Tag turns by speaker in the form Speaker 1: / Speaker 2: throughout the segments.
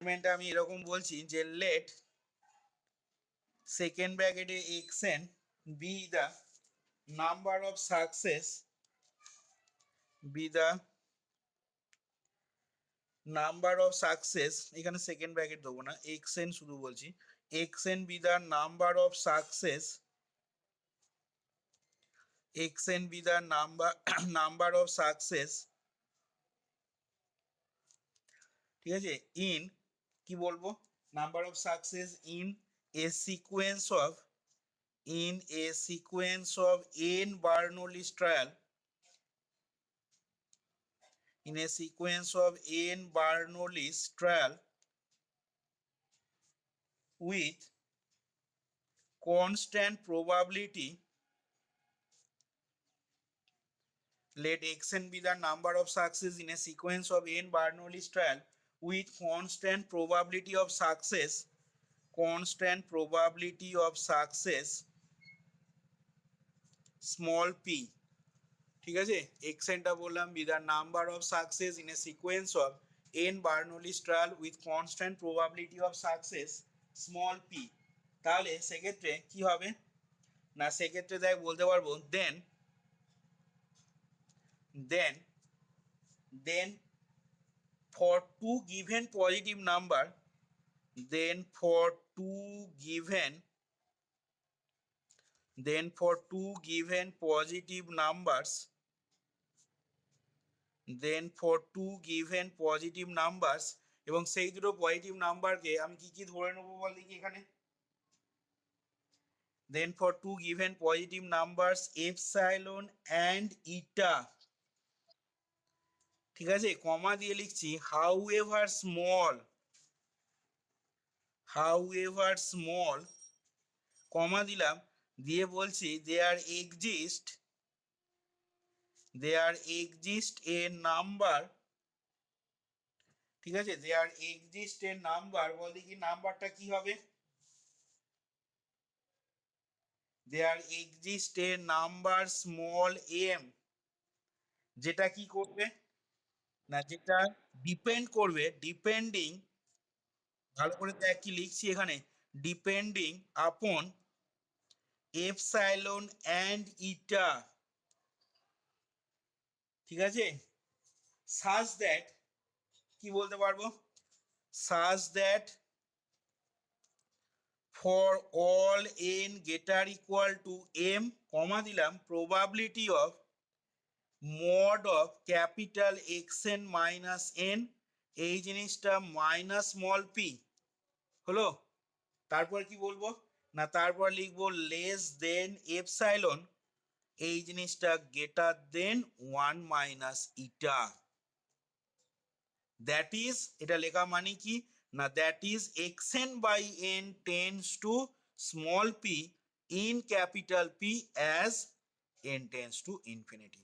Speaker 1: স্টেটমেন্টটা আমি এরকম বলছি যে লেট সেকেন্ড ব্র্যাকেটে xn be the number of success এখানে সেকেন্ড ব্র্যাকেট দেবো না, xn শুধু বলছি, xn be the number of success, xn be the number of success, ঠিক আছে, ইন কি বলবো, number of success in a sequence of n Bernoulli's trial, in a sequence of n Bernoulli's trial with constant probability, let xn be the number of success in a sequence of n Bernoulli's trial with constant probability of success, small p, ঠিক আছে, xnটা বললাম B the number of success in a sequence of n Bernoulli's trial with constant probability of success small p। তাহলে সেক্ষেত্রে কি হবে না, সেক্ষেত্রে দেখ বলতে পারবো দেন for two given positive number, then for two given positive numbers, এবং সেই দুটো পজিটিভ নাম্বারকে আমি কি কি ধরে নেবো বল দেখি এখানে, then for two given positive numbers epsilon and eta, ঠিক আছে, কমা দিয়ে লিখছি however small, কমা দিলাম, দিয়ে বলছি there exist a number, ঠিক আছে, there exist a number, বল দেখি নাম্বারটা কি হবে, there exist a number small m, যেটা কি করবে না, যেটা ডিপেন্ড করবে, ভালো করে দেখ কি লিখছি এখানে, ডিপেন্ডিং আপন এপসাইলন অ্যান্ড ইটা, ঠিক আছে, সাজ দ্যাট, কি বলতে পারবো, সাজ that for all n greater equal to m, কমা দিলাম, probability of mod of capital xn minus n, এই জিনিসটা মাইনাস স্মল p হলো। তারপর কি বলবো না, তারপর লিখবো লেস দেন এপসাইলন, এই জিনিসটা greater than 1 minus eta, that is, এটা লেখা মানে কি না, that is xn by n tends to small p in capital P as n tends to infinity.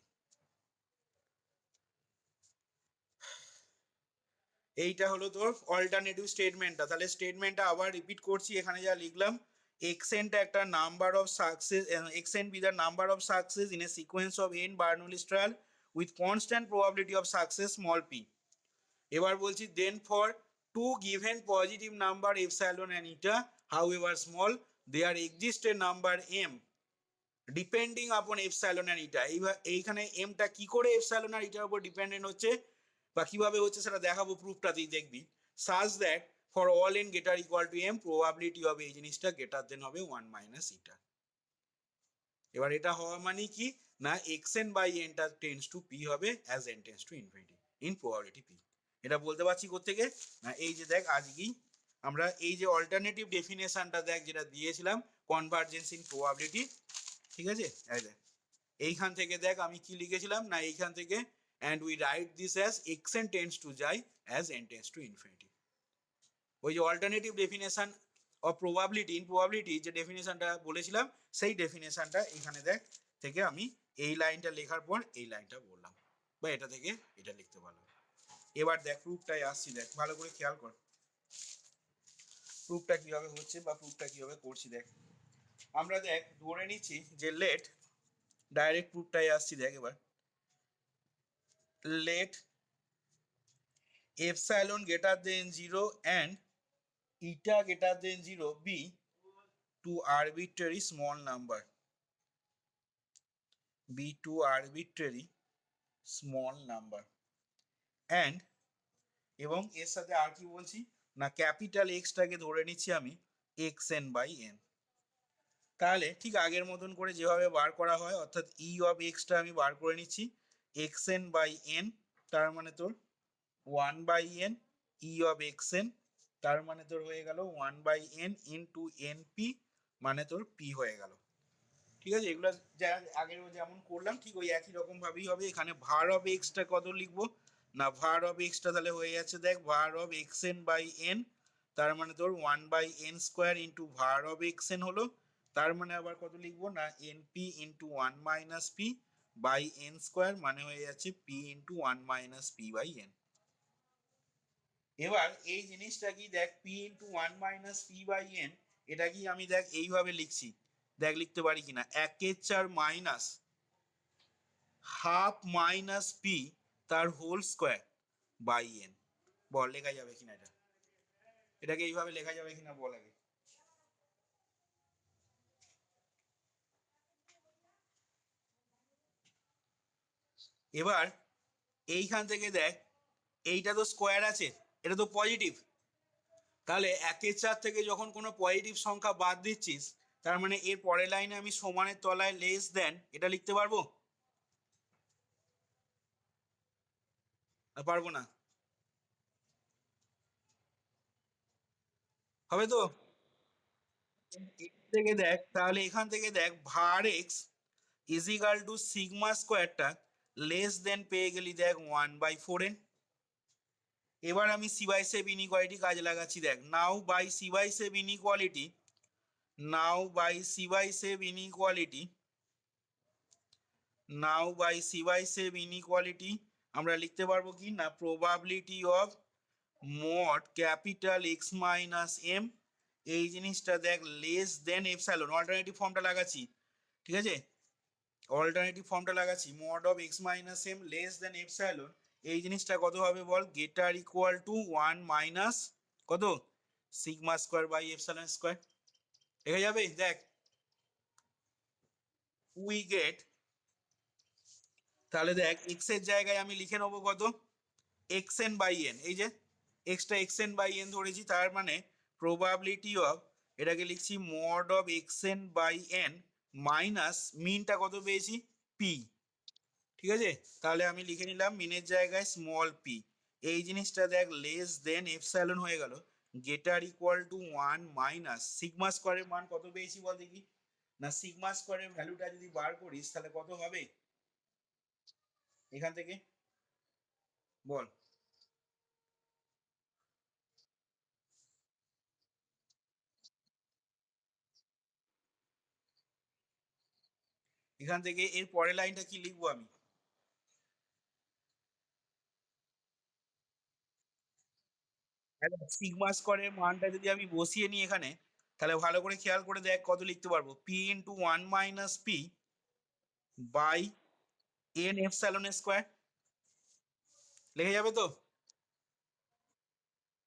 Speaker 1: এইটা হলো তোর অল্টারনেটিভ স্টেটমেন্টটা। তাহলে স্টেটমেন্টটা আবার রিপিট করছি, এখানে যা লিখলাম, xnটা একটা number of success, xn be the number of success in a sequence of n Bernoulli's trial with constant probability of success small p। এবার বলছি then for two given positive number epsilon and eta however small there exist a number m depending upon epsilon and eta. এইখানে এমটা কি করে epsilon আর ইটার উপর dependent হচ্ছে বা কিভাবে হচ্ছে সেটা দেখাবো, প্রুফটাতেই দেখবি, such that for all n greater equal to m probability হবে এই জিনিসটা গ্রেটার দেন হবে 1 মাইনাস ইটা। এবার এটা হওয়া মানে কি না, xn বাই এনটা টেন্স টু পি হবে as N tends to infinity in probability P. এটা বলতে পারছি কোত্থেকে না, এই যে দেখ আজকেই আমরা এই যে অল্টারনেটিভ ডেফিনেশনটা দেখ যেটা দিয়েছিলাম, কনভার্জেন্স ইন প্রবাবিলিটি, ঠিক আছে, এই দেখ এইখান থেকে দেখ আমি কি লিখেছিলাম না, এইখান থেকে and we write this as xn tends to যাই as n tends to infinity. ওই যে alternative definition of probability in probability যে ডেফিনেশনটা বলেছিলাম, সেই ডেফিনেশনটা এখানে দেখ থেকে আমি এই লাইনটা লেখার পর এই লাইনটা বললাম, বা এটা থেকে এটা লিখতে পারলাম। এবার দেখ প্রুফটাই আসছি, দেখ ভালো করে খেয়াল কর প্রুফটা কিভাবে হচ্ছে বা প্রুফটা কিভাবে করছি। দেখ আমরা দেখ ধরে নিচ্ছি যে লেট, ডাইরেক্ট প্রুফটাই আসছি, দেখ এবার late epsilon greater than 0 and eta greater than 0 be two arbitrary small number, be two arbitrary small number and এবং এর সাথে আর কি বলছি না ক্যাপিটাল এক্সটাকে ধরে নিচ্ছি আমি এক্স এন বাই এন। তাহলে ঠিক আগের মতন করে যেভাবে বার করা হয় অর্থাৎ ই অফ এক্সটা আমি বার করে নিচ্ছি এক্স এন বাই এন, তার মানে তোর one by n E of x n, তার মানে তোর হয়ে গেল one by n into n p, মানে তোর পি হয়ে গেল। ঠিক আছে, এগুলো যা আগের যেমন করলাম ঠিক ওই একই রকম ভাবেই হবে। এখানে ভার অফ এক্সটা কত লিখবো না ভার অফ এক্সটা তাহলে হয়ে যাচ্ছে দেখ var of x N by n, তার মানে তোর one by n square into var of x n হলো, তার মানে আবার কত লিখবো না n p into one minus P by n square, মানে হয়ে যাচ্ছে p into one minus P by n. এবার এই জিনিসটা কি দেখ p into one minus P by n, এটা কি আমি দেখ এইভাবে লিখছি, দেখ লিখতে পারি কিনা একের চার মাইনাস হাফ মাইনাস পি তার হোল স্কোয়ার বাই এন। বল লেখা যাবে কিনা এটা, এটাকে এইভাবে লেখা যাবে কিনা বল আগে। এবার এইখান থেকে দেখ এইটা তো স্কোয়ার আছে, এটা তো পজিটিভ, তাহলে একের চার থেকে যখন কোনো পজিটিভ সংখ্যা বাদ দিচ্ছিস তার মানে এর পরের লাইনে আমি সমানের তলায় লেস দেন এটা লিখতে পারবো, পারবো না, হবে তো। থেকে দেখ তাহলে এখান থেকে দেখ var X is equal to sigma স্কোয়ারটা লেস দেন পেয়ে গেলি দেখ ওয়ান বাই ফোর এন। এবার আমি সি বাই সেভ ইনইকুয়ালিটি কাজে লাগাচ্ছি, দেখ now by Chebyshev inequality, now by Chebyshev inequality, now by Chebyshev inequality আমরা লিখতে পারবো কি না probability of mod capital X minus M, এই জিনিসটা দেখ লেস দেন এপসাইলন, অল্টারনেটিভ ফর্মটা লাগাচ্ছি, ঠিক আছে অল্টারনেটিভ ফর্মটা লাগাচ্ছি mod of X minus M less than epsilon, এই জিনিসটা কত হবে বল greater equal to one minus কত sigma square by epsilon square, লেখা যাবে দেখ উই গেট, তাহলে দেখ এক্স এর জায়গায় আমি লিখে নেবো কত এক্স এন বাই এন, এই যে এক্সটা এক্স এন বাই এন ধরেছি, তার মানে প্রবাবিলিটি অফ এটাকে লিখছি mod of x N by N minus মিনটা কত পেয়েছি পি, ঠিক আছে তাহলে আমি লিখে নিলাম মিনের জায়গায় স্মল পি, এই জিনিসটা দেখ লেস দেন এপসাইলন হয়ে গেল গেটার equal to one minus sigma স্কোয়ারের মান কত পেয়েছি বল দেখি, না সিগমা স্কোয়ারের ভ্যালুটা যদি বার করিস তাহলে কত হবে এখান থেকে বল, এখান থেকে এর পরের লাইনটা কি লিখবো আমি, সিগমা স্কোয়ারের মানটা যদি আমি বসিয়ে নিই এখানে তাহলে ভালো করে খেয়াল করে দেখ কত লিখতে পারবো p into one minus P by n epsilon square, লেখা যাবে তো।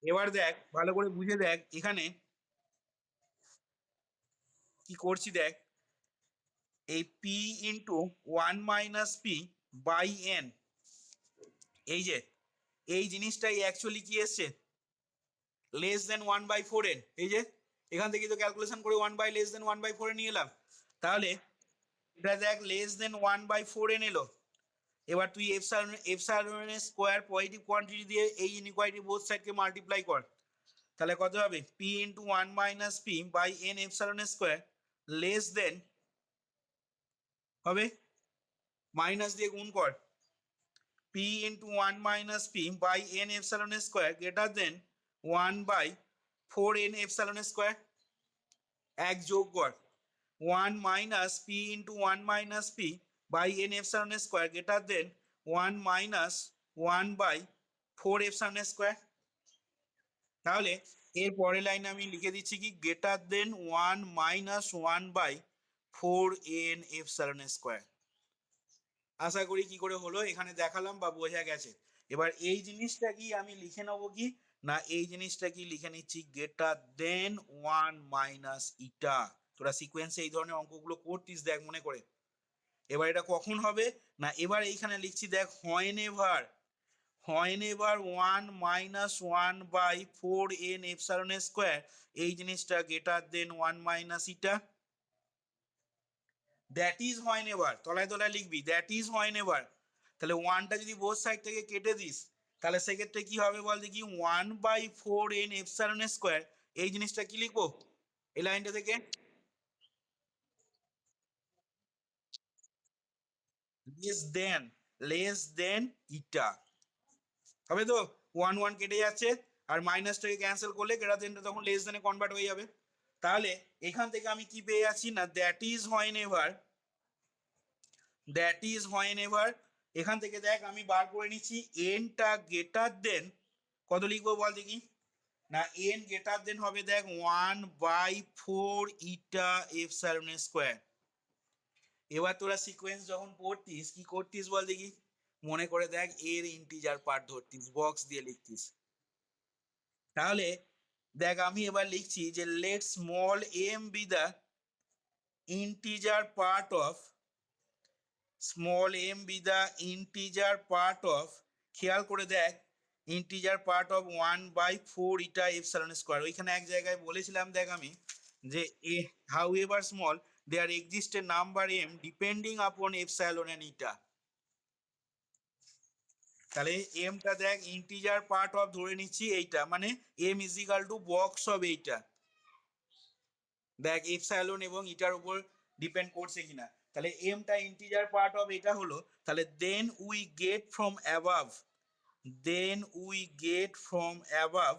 Speaker 1: এবার দেখ ভালো করে বুঝে দেখ এখানে কি করছি দেখ এই P into one minus P by N, এই যে এই জিনিসটাই অ্যাকচুয়ালি কি এসছে less than one by four N, এই যে এখান থেকে তো ক্যালকুলেশন করে one by less than one by four এ নিয়ে এলাম, তাহলে এটা দেখ less than one by four N এলো। এবার তুই এপসাইলনের স্কোয়ার পজিটিভ কোয়ান্টিটি দিয়ে এই ইনইকুয়ালিটি বোথ সাইডকে মাল্টিপ্লাই কর, তাহলে কত হবে P into one minus P by N এপসাইলনের স্কোয়ার লেস দেন হবে মাইনাস দিয়ে গুণ কর P into one minus P by N এপসাইলনের square greater than one by four N এপসাইলনের স্কোয়ার, এক যোগ কর one minus P into one minus P by N এপসাইলনের square greater than one minus one by four এপসাইলনের square, তাহলে এর পরের লাইনে আমি লিখে দিচ্ছি কি greater than one minus one by four N epsilon square. আশা করি কি করে হলো এখানে দেখালাম বা বোঝা গেছে। এবার এই জিনিসটা কি আমি লিখে নেবো কি না, এই জিনিসটা কি লিখে নিচ্ছি গ্রেটার দেন 1 - ইটা। তোরা সিকোয়েন্সে এই ধরনের অঙ্কগুলো করতিস দেখ মনে করে। এবার এটা কখন হবে না, এবার এইখানে লিখছি দেখ হোয়েনেভার 1 - 1/4n⁴ এই জিনিসটা greater than 1 - eta. That is হোয়েনেভার, তলায় তলায় লিখবি দ্যাট ইজ হোয়েনেভার। তাহলে ওয়ানটা যদি বোথ সাইড থেকে কেটে দিস তাহলে সেক্ষেত্রে কি হবে বল দেখি, 1/4n⁴ এই জিনিসটা কি লিখবো এই লাইনটা থেকে, লেস দেন ইটা হবে তো। 1 1 কেটে যাচ্ছে আর মাইনাসটাকে ক্যান্সেল করলে গ্রেটার দেনটা তখন লেস দেনে কনভার্ট হয়ে যাবে। তাহলে এখান থেকে আমি কি পেয়ে যাচ্ছি না, দ্যাট ইজ হোয়েনেভার এখান থেকে দেখ আমি বার করে নিচ্ছি এনটা গ্রেটার দেন কত লিখবো বল দেখি না, এন গ্রেটার দেন হবে দেখ 1/4 ইটা⁴। এবার তোরা সিকোয়েন্স যখন পড়তিস কি করতিস বল দেখি, মনে করে দেখ এর ইন্টিজার পার্ট ধরতিস, বক্স দিয়ে লিখতিস। তাহলে দেখ আমি এবার লিখছি যে let small m be the integer part of খেয়াল করে দেখ ইন্টিজার পার্ট অফ 1/4 ইটা⁴। ওইখানে এক জায়গায় বলেছিলাম দেখ আমি যে a however small there exist a number M depending upon epsilon and eta. তাহলে এমটা দেখ ইন্টিজার পার্ট অফ ধরে নিচ্ছি এইটা, মানে m is equal to box of এইটা। দেখ এপসাইলন এবং ইটার উপর ডিপেন্ড করছে কিনা। তাহলে এমটা ইন্টিজার পার্ট অফ এটা হলো, তাহলে then we get from above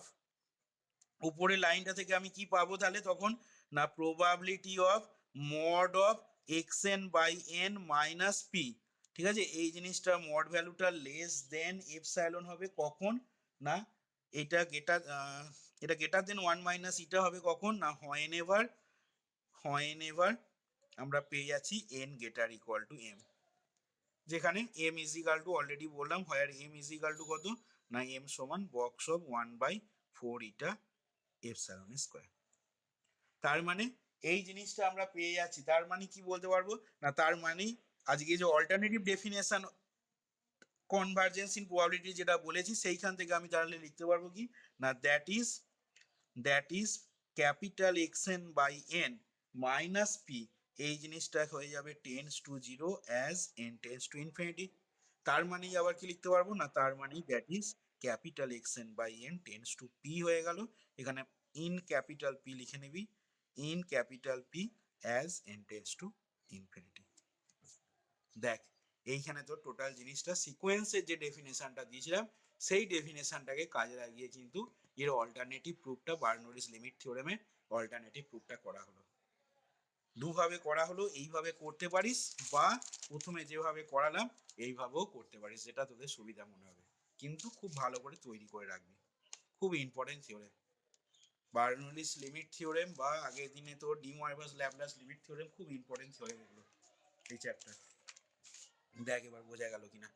Speaker 1: উপরের লাইনটা থেকে আমি কি পাবো তাহলে তখন না, probability of mod of xn/n - p। ঠিক আছে, এই জিনিসটা মড ভ্যালুটা লেস দেন এপসাইলন হবে কখন না, এটা গেটার দেন 1 - ইটা হবে কখন না, হোয়েনেভার আমরা পেয়ে যাচ্ছি n greater equal two m, যেখানে m is equal two already বললাম হোয়ার m ইজ ইকাল টু কত না, m সমান বক্স অফ 1/4 ইটা⁴। তার মানে এই জিনিসটা আমরা পেয়ে যাচ্ছি, তার মানে কি বলতে পারবো না, তার মানে আজকে যে alternative definition convergence in probability যেটা বলেছি সেইখান থেকে আমি তাহলে লিখতে পারবো কি না, that is capital xn/n minus P, এই জিনিসটা হয়ে যাবে tends to 0 as n tends to infinity. তার মানেই আবার কি লিখতে পারবো না, তার মানেই that is capital xn/n tense to P হয়ে গেল। এখানে ইন ক্যাপিটাল পি লিখে নিবি, in capital P as n tends to infinity. দেখ এইখানে তো টোটাল জিনিসটা সিকোয়েন্সের যে ডেফিনেশনটা দিয়েছিলাম সেই ডেফিনেশনটাকে কাজে লাগিয়ে কিন্তু এর অল্টারনেটিভ প্রুফটা বার্নোলিস লিমিট থিওরেমে অল্টারনেটিভ প্রুফটা করা হলো। দুভাবে করা হলো, এইভাবে করতে পারিস বা প্রথমে যেভাবে করালাম এইভাবেও করতে পারিস, যেটা তোদের সুবিধা মনে হবে, কিন্তু খুব ভালো করে তৈরি করে রাখবি। খুব ইম্পর্টেন্ট থিওরেম বার্নোলিস লিমিট থিওরেম, বা আগের দিনে তো ডি ময়ভাস ল্যাপ্লাস লিমিট থিওরেম, খুব ইম্পর্টেন্ট থিওরেম এগুলো এই চ্যাপ্টার। দেখ এবার বোঝা গেল কিনা।